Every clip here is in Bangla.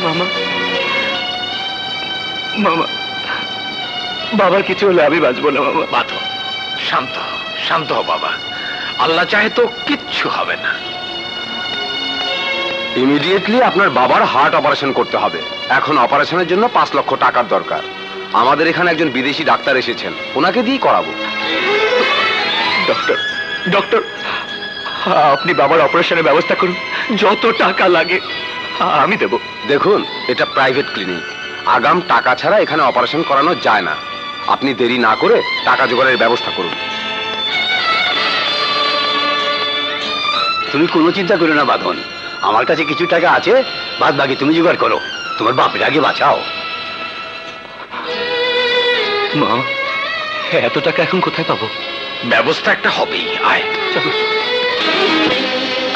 মামা, মামা, বাবার কিছু হলে আমি বাঁচবো না মামা। বাঁচো, শান্ত শান্ত হ বাবা, আল্লাহ চাহে তো কিচ্ছু হবে না। ইমিডিয়েটলি আপনার বাবার হার্ট অপারেশন করতে হবে। এখন অপারেশনের জন্য 5 লক্ষ টাকার দরকার। আমাদের এখানে একজন বিদেশি ডাক্তার এসেছেন, ওনাকে দিয়ে করাবো। ডক্টর, ডক্টর, আপনি বাবার অপারেশনের ব্যবস্থা করুন, যত টাকা লাগে আমি দেব। দেখুন, এটা প্রাইভেট ক্লিনিক, আগাম টাকা ছাড়া এখানে অপারেশন করানো যায় না। আপনি দেরি না করে টাকা জোগাড়ের ব্যবস্থা করুন। তুমি কোনো চিন্তা করো না বাঁধন, আমার কাছে কিছু টাকা আছে, বাদ বাকি তুমি জোগাড় করো। তোমার বাপের আগে বাঁচাও। মা, এত টাকা এখন কোথায় পাবো? ব্যবস্থা একটা হবেই, আয় চলো।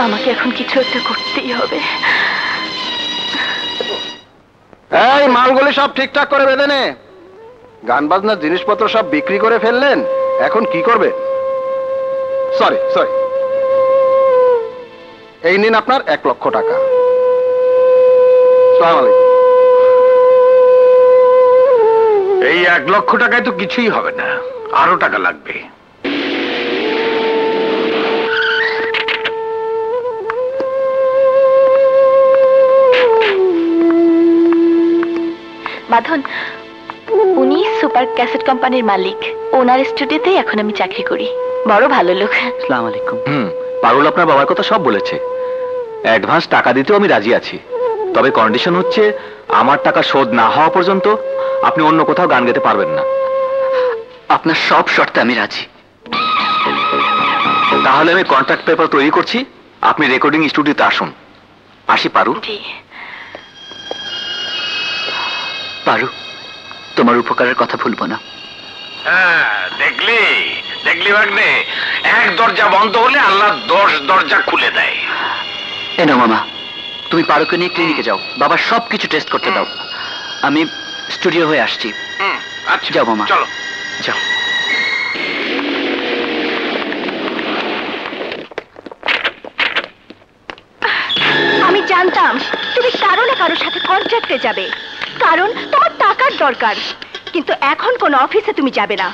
আমাকে এখন কিছু একটা করতেই হবে। এই মালগুলি সব ঠিকঠাক করে বেঁধে নে। গান বাজনার জিনিসপত্র সব বিক্রি করে ফেললেন, এখন কি করবে? সরি সরি, এই নিন আপনার 1 লক্ষ টাকা। আসসালামু আলাইকুম। এই 1 লক্ষ টাকায় তো কিছুই হবে না, আরো টাকা লাগবে। বাঁধন, উনি সুপার ক্যাসেট কোম্পানির মালিক, ওনার স্টুডিওতেই এখন আমি চাকরি করি। বড় ভালো লোক। আসসালামু আলাইকুম। পারুল আপনার বাবার কথা সব বলেছে। অ্যাডভান্স টাকা দিতেও আমি রাজি আছি, তবে কন্ডিশন হচ্ছে আমার টাকা শোধ না হওয়া পর্যন্ত আপনি অন্য কোথাও গান গেতে পারবেন না। আপনার সব শর্তে আমি রাজি। তাহলে আমি কন্ট্রাক্ট পেপার তৈরি করছি, আপনি রেকর্ডিং স্টুডিওতে আসুন। আসি পারু। জি। পারু, তোমার উপকারের কথা ভুলবো না। হ্যাঁ, দেখলি দেখলি ভাগ্নে, 1 দরজা বন্ধ হলে আল্লাহ 10 দরজা খুলে দেয়। এনো মামা, তুমি পারুকে নিয়ে ক্লিনিকে যাও, বাবার সবকিছু টেস্ট করতে দাও। আমি স্টুডিও হয়ে আসছি। আচ্ছা যাও মামা, চলো। যাও। আমি জানতাম তুমি কারো না কারোর সাথে কন্ট্রাক্টে যাবে, কারণ তোমার টাকার দরকার। কিন্তু এখন কোন অফিসে তুমি যাবে না,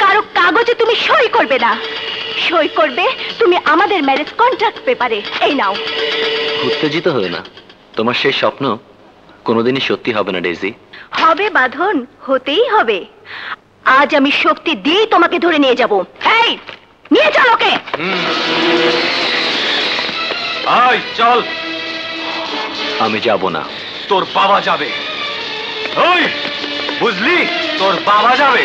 কারো কাগজে তুমি সই করবে না। সই করবে তুমি আমাদের ম্যারেজ কন্ট্রাক্ট পেপারে। এই নাও। উত্তেজিত হও না, তোমার সেই স্বপ্ন কোনোদিনই সত্যি হবে না ডেজি। হবে বাঁধন, হতেই হবে। আজ আমি শক্তি দিয়েই তোমাকে ধরে নিয়ে যাব। এই, নিয়ে চল ওকে। আয় চল। আমি যাব না। তোর বাবা যাবে। ওই বুঝলি, তোর বাবা যাবে।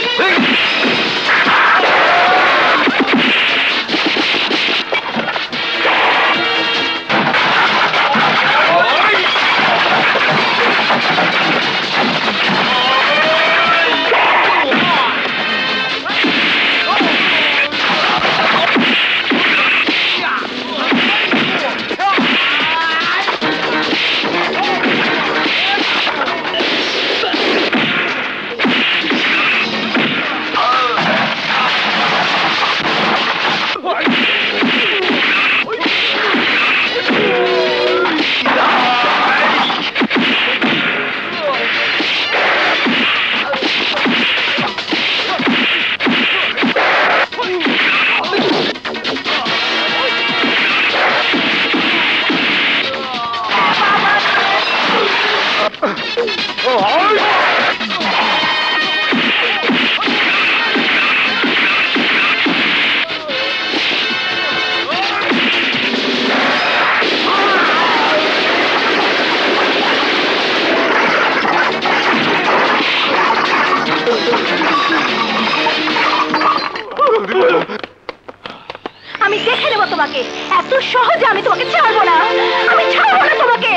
আমি দেখে নেব তোমাকে, এত সহজে আমি তোমাকে ছাড়বো না। আমি ছাড়বো না তোমাকে।